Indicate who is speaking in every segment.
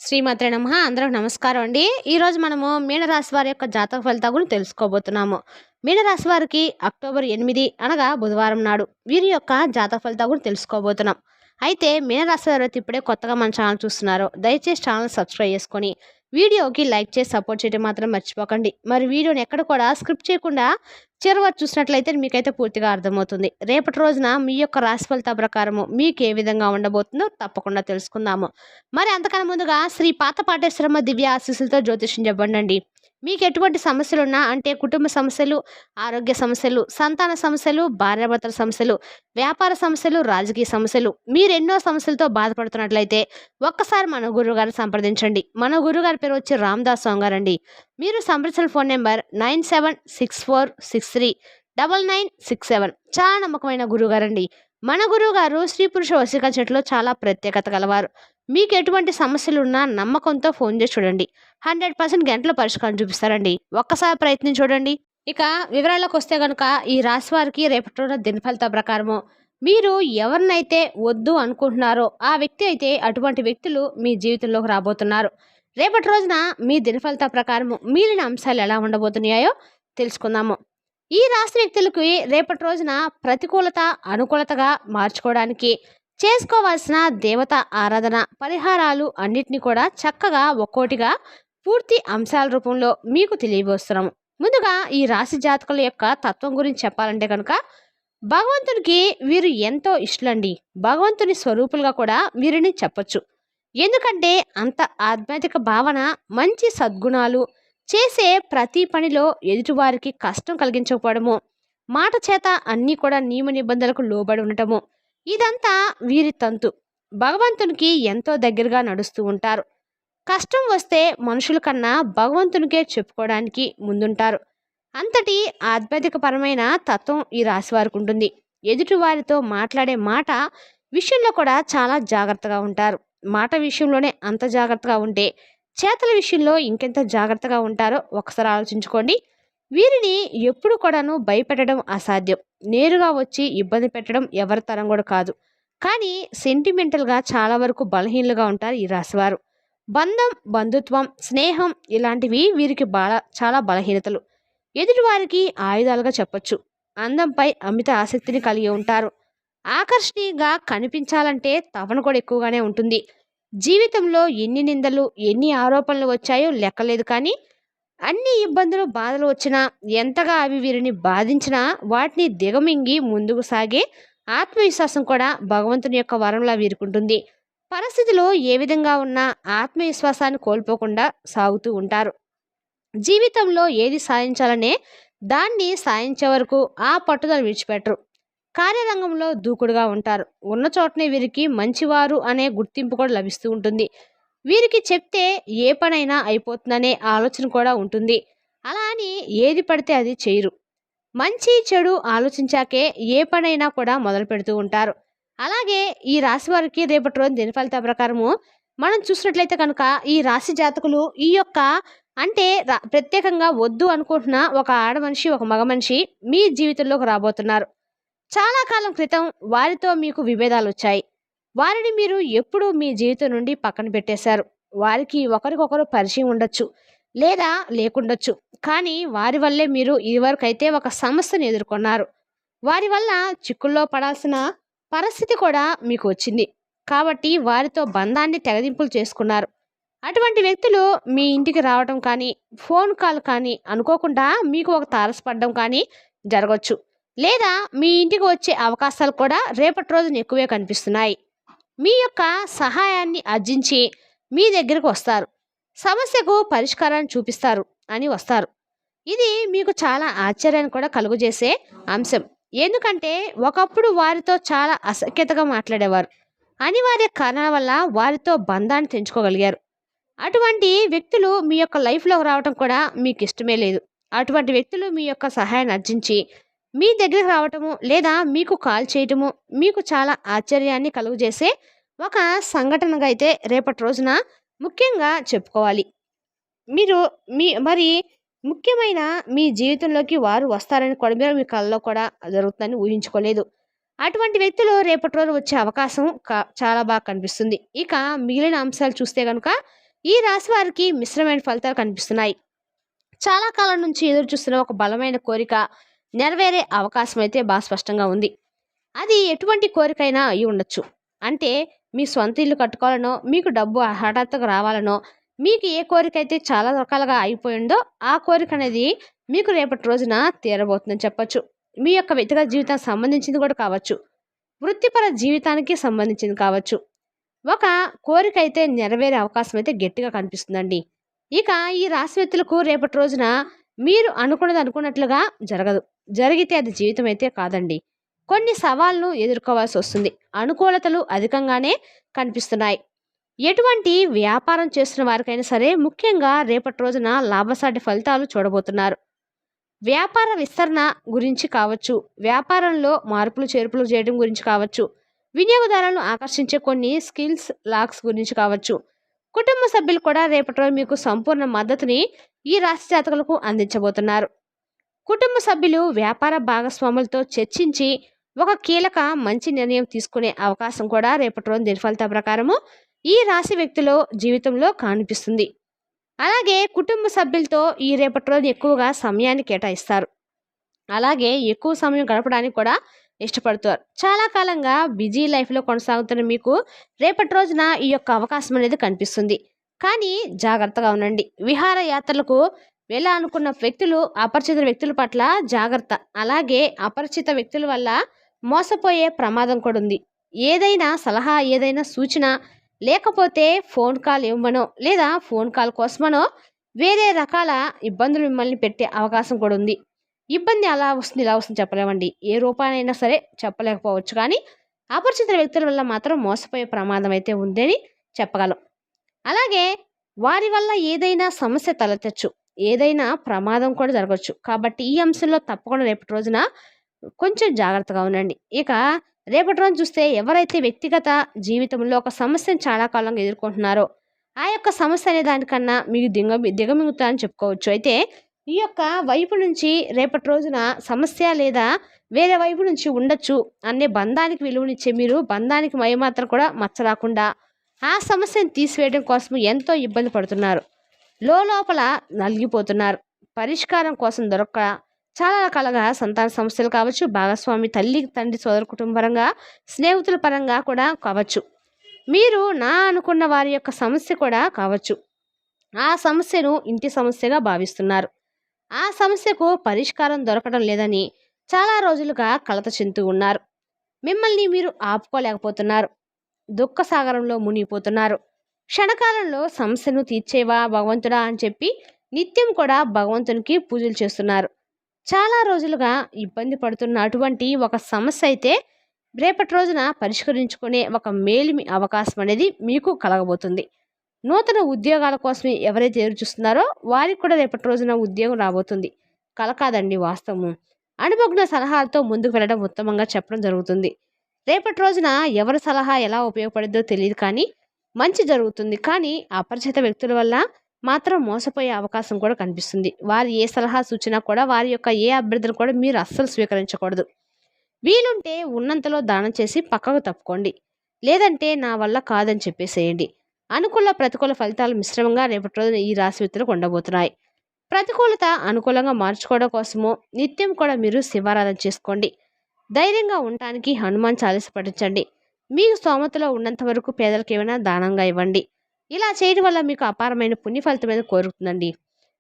Speaker 1: శ్రీమాత్రే నమః. అందరికి నమస్కారం అండి. ఈరోజు మనము మీనరాశి వారి యొక్క జాతక ఫలితాల గురించి తెలుసుకోబోతున్నాము. మీనరాశి వారికి అక్టోబర్ 8 అనగా బుధవారం నాడు వీరి యొక్క జాతక ఫలితాల గురించి తెలుసుకోబోతున్నాం. అయితే మీనరాశి వారు అయితే ఇప్పుడే కొత్తగా మన ఛానల్ చూస్తున్నారో దయచేసి ఛానల్ సబ్స్క్రైబ్ చేసుకొని వీడియోకి లైక్ చేసి సపోర్ట్ చేయడం మాత్రం మర్చిపోకండి. మరి వీడియోని ఎక్కడ కూడా స్క్రిప్ట్ చేయకుండా చివరి వరకు చూసినట్లయితే మీకైతే పూర్తిగా అర్థమవుతుంది. రేపటి రోజున మీ యొక్క రాశి ఫలితాల ప్రకారము మీకు ఏ విధంగా ఉండబోతుందో తప్పకుండా తెలుసుకుందాము. మరి అంతకన్నా ముందుగా శ్రీ పాత పాటేశ్వరమ్మ దివ్య ఆశీస్సులతో జ్యోతిష్యం చెప్పండి. మీకు ఎటువంటి సమస్యలున్నా అంటే కుటుంబ సమస్యలు, ఆరోగ్య సమస్యలు, సంతాన సమస్యలు, భార్యాభర్తల సమస్యలు, వ్యాపార సమస్యలు, రాజకీయ సమస్యలు, మీరు ఎన్నో సమస్యలతో బాధపడుతున్నట్లయితే ఒక్కసారి మన గురువుగారిని సంప్రదించండి. మన గురువుగారి పేరు వచ్చి రామదాస్ స్వామి గారండి. మీరు సంప్రదించిన ఫోన్ నెంబర్ 9764639967. చాలా నమ్మకమైన గురువుగారండి. మన గురువుగారు స్త్రీ పురుష వశీకరణ చెట్టులో చాలా ప్రత్యేకత గలవారు. మీకు ఎటువంటి సమస్యలు ఉన్నా నమ్మకంతో ఫోన్ చేసి చూడండి. 100% గంటల పరిష్కారం చూపిస్తారండి. ఒక్కసారి ప్రయత్నించి చూడండి. ఇక వివరాల్లోకి వస్తే కనుక ఈ రాశి వారికి రేపటి రోజున దినఫలిత ప్రకారము మీరు ఎవరినైతే వద్దు అనుకుంటున్నారో ఆ వ్యక్తి అయితే అటువంటి వ్యక్తులు మీ జీవితంలోకి రాబోతున్నారు. రేపటి రోజున మీ దినఫలిత ప్రకారము మిగిలిన అంశాలు ఎలా ఉండబోతున్నాయో తెలుసుకుందాము. ఈ రాశి వ్యక్తులకి రేపటి రోజున ప్రతికూలత అనుకూలతగా మార్చుకోవడానికి చేసుకోవాల్సిన దేవత ఆరాధన పరిహారాలు అన్నిటినీ కూడా చక్కగా ఒక్కోటిగా పూర్తి అంశాల రూపంలో మీకు తెలియవస్తున్నాము. ముందుగా ఈ రాశి జాతకుల యొక్క తత్వం గురించి చెప్పాలంటే కనుక భగవంతునికి వీరు ఎంతో ఇష్టలండి. భగవంతుని స్వరూపులుగా కూడా వీరిని చెప్పొచ్చు. ఎందుకంటే అంత ఆధ్యాత్మిక భావన, మంచి సద్గుణాలు, చేసే ప్రతి పనిలో ఎదుటివారికి కష్టం కలిగించకపోవడము, మాట చేత అన్నీ కూడా నియమ నిబంధనలకు లోబడి ఉండటము, ఇదంతా వీరి తంతు. భగవంతునికి ఎంతో దగ్గరగా నడుస్తూ ఉంటారు. కష్టం వస్తే మనుషుల కన్నా భగవంతునికే చెప్పుకోవడానికి ముందుంటారు. అంతటి ఆధ్యాత్మికపరమైన తత్వం ఈ రాశి వారికి ఉంటుంది. ఎదుటి వారితో మాట్లాడే మాట విషయంలో కూడా చాలా జాగ్రత్తగా ఉంటారు. మాట విషయంలోనే అంత జాగ్రత్తగా ఉంటే చేతల విషయంలో ఇంకెంత జాగ్రత్తగా ఉంటారో ఒకసారి ఆలోచించుకోండి. వీరిని ఎప్పుడు కూడాను భయపెట్టడం అసాధ్యం. నేరుగా వచ్చి ఇబ్బంది పెట్టడం ఎవరి తరం కూడా కాదు. కానీ సెంటిమెంటల్గా చాలా వరకు బలహీనలుగా ఉంటారు ఈ రాశివారు. బంధం, బంధుత్వం, స్నేహం ఇలాంటివి వీరికి చాలా బలహీనతలు. ఎదుటివారికి ఆయుధాలుగా చెప్పొచ్చు. అందంపై అమిత ఆసక్తిని కలిగి ఉంటారు. ఆకర్షణీయంగా కనిపించాలంటే తపన కూడా ఎక్కువగానే ఉంటుంది. జీవితంలో ఎన్ని నిందలు, ఎన్ని ఆరోపణలు వచ్చాయో లెక్కలేదు. కానీ అన్ని ఇబ్బందులు, బాధలు వచ్చినా ఎంతగా అవి వీరిని బాధించినా వాటిని దిగమింగి ముందుకు సాగే ఆత్మవిశ్వాసం కూడా భగవంతుని యొక్క వరంలా వీరుకుంటుంది. పరిస్థితులు ఏ విధంగా ఉన్నా ఆత్మవిశ్వాసాన్ని కోల్పోకుండా సాగుతూ ఉంటారు. జీవితంలో ఏది సాధించాలనే దాన్ని సాధించే వరకు ఆ పట్టుదల విడిచిపెట్టరు. కార్యరంగంలో దూకుడుగా ఉంటారు. ఉన్న చోటనే వీరికి మంచివారు అనే గుర్తింపు కూడా లభిస్తూ ఉంటుంది. వీరికి చెప్తే ఏ పనైనా అయిపోతుందనే ఆలోచన కూడా ఉంటుంది. అలా అని ఏది పడితే అది చేయరు. మంచి చెడు ఆలోచించాకే ఏ పనైనా కూడా మొదలు పెడుతూ ఉంటారు. అలాగే ఈ రాశి వారికి రేపటి రోజు దినఫలిత ప్రకారము మనం చూసినట్లయితే కనుక ఈ రాశి జాతకులు ఈ యొక్క అంటే ప్రత్యేకంగా వద్దు అనుకుంటున్న ఒక ఆడ మనిషి, ఒక మగ మనిషి మీ జీవితంలోకి రాబోతున్నారు. చాలా కాలం క్రితం వారితో మీకు విభేదాలు వచ్చాయి. వారిని మీరు ఎప్పుడూ మీ జీవితం నుండి పక్కన పెట్టేశారు. వారికి ఒకరికొకరు పరిచయం ఉండొచ్చు లేదా లేకుండొచ్చు. కానీ వారి వల్లే మీరు ఇదివరకైతే ఒక సమస్యను ఎదుర్కొన్నారు. వారి వల్ల చిక్కుల్లో పడాల్సిన పరిస్థితి కూడా మీకు వచ్చింది. కాబట్టి వారితో బంధాన్ని తెగదింపులు చేసుకున్నారు. అటువంటి వ్యక్తులు మీ ఇంటికి రావడం కానీ, ఫోన్ కాల్ కానీ అనుకోకుండా మీకు ఒక తారసపడడం కానీ జరగవచ్చు. లేదా మీ ఇంటికి వచ్చే అవకాశాలు కూడా రేపటి రోజున ఎక్కువే కనిపిస్తున్నాయి. మీ యొక్క సహాయాన్ని ఆర్జించి మీ దగ్గరకు వస్తారు. సమస్యకు పరిష్కారాన్ని చూపిస్తారు అని వస్తారు. ఇది మీకు చాలా ఆశ్చర్యాన్ని కూడా కలుగజేసే అంశం. ఎందుకంటే ఒకప్పుడు వారితో చాలా అసఖ్యతగా మాట్లాడేవారు. అనివార్య కారణాల వల్ల వారితో బంధాన్ని తెంచుకోగలిగారు. అటువంటి వ్యక్తులు మీ యొక్క లైఫ్లోకి రావడం కూడా మీకు ఇష్టమే లేదు. అటువంటి వ్యక్తులు మీ యొక్క సహాయాన్ని ఆర్జించి మీ దగ్గరికి రావటము లేదా మీకు కాల్ చేయటము మీకు చాలా ఆశ్చర్యాన్ని కలుగజేసే ఒక సంఘటనగా అయితే రేపటి రోజున ముఖ్యంగా చెప్పుకోవాలి. మీరు మరి ముఖ్యమైన మీ జీవితంలోకి వారు వస్తారని కూడా మీరు మీ కళ్ళలో కూడా జరుగుతుందని ఊహించుకోలేదు. అటువంటి వ్యక్తులు రేపటి రోజు వచ్చే అవకాశం చాలా బాగా కనిపిస్తుంది. ఇక మిగిలిన అంశాలు చూస్తే కనుక ఈ రాశి వారికి మిశ్రమైన ఫలితాలు కనిపిస్తున్నాయి. చాలా కాలం నుంచి ఎదురు చూస్తున్న ఒక బలమైన కోరిక నెరవేరే అవకాశం అయితే బాగా స్పష్టంగా ఉంది. అది ఎటువంటి కోరికైనా అయి ఉండొచ్చు. అంటే మీ సొంత ఇల్లు కట్టుకోవాలనో, మీకు డబ్బు హఠాత్తుగా రావాలనో, మీకు ఏ కోరిక అయితే చాలా రకాలుగా అయిపోయిందో ఆ కోరిక అనేది మీకు రేపటి రోజున తీరబోతుందని చెప్పొచ్చు. మీ యొక్క వ్యక్తిగత జీవితానికి సంబంధించింది కూడా కావచ్చు. వృత్తిపర జీవితానికి సంబంధించింది కావచ్చు. ఒక కోరిక అయితే నెరవేరే అవకాశం అయితే గట్టిగా కనిపిస్తుందండి. ఇక ఈ రాశి వ్యక్తులకు రేపటి రోజున మీరు అనుకున్నది అనుకున్నట్లుగా జరగదు. జరిగితే అది జీవితం అయితే కాదండి. కొన్ని సవాళ్లను ఎదుర్కోవాల్సి వస్తుంది. అనుకూలతలు అధికంగానే కనిపిస్తున్నాయి. ఎటువంటి వ్యాపారం చేస్తున్న వారికైనా సరే ముఖ్యంగా రేపటి రోజున లాభసాటి ఫలితాలు చూడబోతున్నారు. వ్యాపార విస్తరణ గురించి కావచ్చు, వ్యాపారంలో మార్పులు చేర్పులు చేయడం గురించి కావచ్చు, వినియోగదారులను ఆకర్షించే కొన్ని స్కిల్స్ లాక్స్ గురించి కావచ్చు. కుటుంబ సభ్యులు కూడా రేపటి రోజు మీకు సంపూర్ణ మద్దతుని ఈ రాశి జాతకులకు అందించబోతున్నారు. కుటుంబ సభ్యులు వ్యాపార భాగస్వాములతో చర్చించి ఒక కీలక మంచి నిర్ణయం తీసుకునే అవకాశం కూడా రేపటి రోజు దినఫలిత ప్రకారము ఈ రాశి వ్యక్తుల జీవితంలో కనిపిస్తుంది. అలాగే కుటుంబ సభ్యులతో ఈ రేపటి రోజు ఎక్కువగా సమయాన్ని కేటాయిస్తారు. అలాగే ఎక్కువ సమయం గడపడానికి కూడా ఇష్టపడుతారు. చాలా కాలంగా బిజీ లైఫ్లో కొనసాగుతున్న మీకు రేపటి రోజున ఈ యొక్క అవకాశం అనేది కనిపిస్తుంది. కానీ జాగ్రత్తగా ఉండండి. విహారయాత్రలకు వెళ్ళాలనుకున్న వ్యక్తులు అపరిచిత వ్యక్తుల పట్ల జాగ్రత్త. అలాగే అపరిచిత వ్యక్తుల వల్ల మోసపోయే ప్రమాదం కూడా ఉంది. ఏదైనా సలహా, ఏదైనా సూచన లేకపోతే ఫోన్ కాల్ ఇవ్వమనో లేదా ఫోన్ కాల్ కోసమనో వేరే రకాల ఇబ్బందులు మిమ్మల్ని పెట్టే అవకాశం కూడా ఉంది. ఇబ్బంది అలా వస్తుంది, ఇలా వస్తుంది చెప్పలేమండి. ఏ రూపానైనా సరే చెప్పలేకపోవచ్చు. కానీ అపరిచిత వ్యక్తుల వల్ల మాత్రం మోసపోయే ప్రమాదం అయితే ఉందని చెప్పగలం. అలాగే వారి వల్ల ఏదైనా సమస్య తలెత్తచ్చు, ఏదైనా ప్రమాదం కూడా జరగవచ్చు. కాబట్టి ఈ అంశంలో తప్పకుండా రేపటి రోజున కొంచెం జాగ్రత్తగా ఉండండి. ఇక రేపటి రోజు చూస్తే ఎవరైతే వ్యక్తిగత జీవితంలో ఒక సమస్యను చాలా కాలంగా ఎదుర్కొంటున్నారో ఆ యొక్క సమస్య అనే దానికన్నా మీకు దిగమింగుతా అని చెప్పుకోవచ్చు. అయితే ఈ యొక్క వైపు నుంచి రేపటి రోజున సమస్య లేదా వేరే వైపు నుంచి ఉండొచ్చు అనే బంధానికి విలువనిచ్చే మీరు బంధానికి మాత్రం కూడా మచ్చరాకుండా ఆ సమస్యను తీసివేయడం కోసం ఎంతో ఇబ్బంది పడుతున్నారు. లోపల నలిగిపోతున్నారు. పరిష్కారం కోసం దొరక్క చాలా రకాలుగా సంతాన సమస్యలు కావచ్చు, భాగస్వామి తల్లి తండ్రి సోదర కుటుంబ పరంగా, స్నేహితుల పరంగా కూడా కావచ్చు, మీరు నా అనుకున్న వారి యొక్క సమస్య కూడా కావచ్చు. ఆ సమస్యను ఇంటి సమస్యగా భావిస్తున్నారు. ఆ సమస్యకు పరిష్కారం దొరకడం లేదని చాలా రోజులుగా కలత చెందుతూ ఉన్నారు. మిమ్మల్ని మీరు ఆపుకోలేకపోతున్నారు. దుఃఖ సాగరంలో మునిగిపోతున్నారు. క్షణకాలంలో సమస్యను తీర్చేవా భగవంతుడా అని చెప్పి నిత్యం కూడా భగవంతునికి పూజలు చేస్తున్నారు. చాలా రోజులుగా ఇబ్బంది పడుతున్న అటువంటి ఒక సమస్య అయితే రేపటి రోజున పరిష్కరించుకునే ఒక మేలిమి అవకాశం అనేది మీకు కలగబోతుంది. నూతన ఉద్యోగాల కోసం ఎవరైతే ఎదురు చూస్తున్నారో వారికి కూడా రేపటి రోజున ఉద్యోగం రాబోతుంది. కల కాదండి, వాస్తవము. అనుభవజ్ఞ సలహాలతో ముందుకు వెళ్ళడం ఉత్తమంగా చెప్పడం జరుగుతుంది. రేపటి రోజున ఎవరి సలహా ఎలా ఉపయోగపడిద్దో తెలియదు, కానీ మంచి జరుగుతుంది. కానీ అపరిచిత వ్యక్తుల వల్ల మాత్రం మోసపోయే అవకాశం కూడా కనిపిస్తుంది. వారి ఏ సలహా సూచన కూడా, వారి యొక్క ఏ అభ్యర్థన కూడా మీరు అస్సలు స్వీకరించకూడదు. వీలుంటే ఉన్నంతలో దానం చేసి పక్కకు తప్పుకోండి. లేదంటే నా వల్ల కాదని చెప్పేసేయండి. అనుకూల ప్రతికూల ఫలితాలు మిశ్రమంగా రేపటి రోజున ఈ రాశి వ్యక్తులకు ఉండబోతున్నాయి. ప్రతికూలత అనుకూలంగా మార్చుకోవడం కోసము నిత్యం కూడా మీరు శివారాధన చేసుకోండి. ధైర్యంగా ఉండటానికి హనుమాన్ చాలీస పఠించండి. మీకు స్తోమతలో ఉన్నంత వరకు పేదలకు ఏమైనా దానంగా ఇవ్వండి. ఇలా చేయడం వల్ల మీకు అపారమైన పుణ్య ఫలితం అనేది కోరుతుందండి.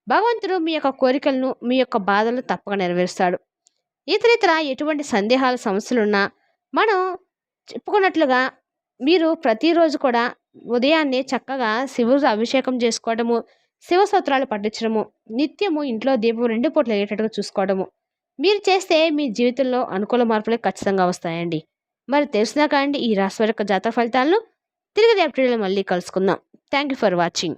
Speaker 1: భగవంతుడు మీ యొక్క కోరికలను, మీ యొక్క బాధలను తప్పక నెరవేరుస్తాడు. ఇతరితర ఎటువంటి సందేహాలు, సమస్యలున్నా మనం చెప్పుకున్నట్లుగా మీరు ప్రతిరోజు కూడా ఉదయాన్నే చక్కగా శివుడు అభిషేకం చేసుకోవడము, శివ స్తోత్రాలు పఠించడము, నిత్యము ఇంట్లో దీపం 2 పూటలు అయ్యేటట్టుగా చూసుకోవడము మీరు చేస్తే మీ జీవితంలో అనుకూల మార్పులే ఖచ్చితంగా వస్తాయండి. మరి తెలిసినా కానీ ఈ రాశి వారి యొక్క జాతక ఫలితాలను తిరిగి రేపటి వీడియోలో మళ్ళీ కలుసుకుందాం. Thank you for watching.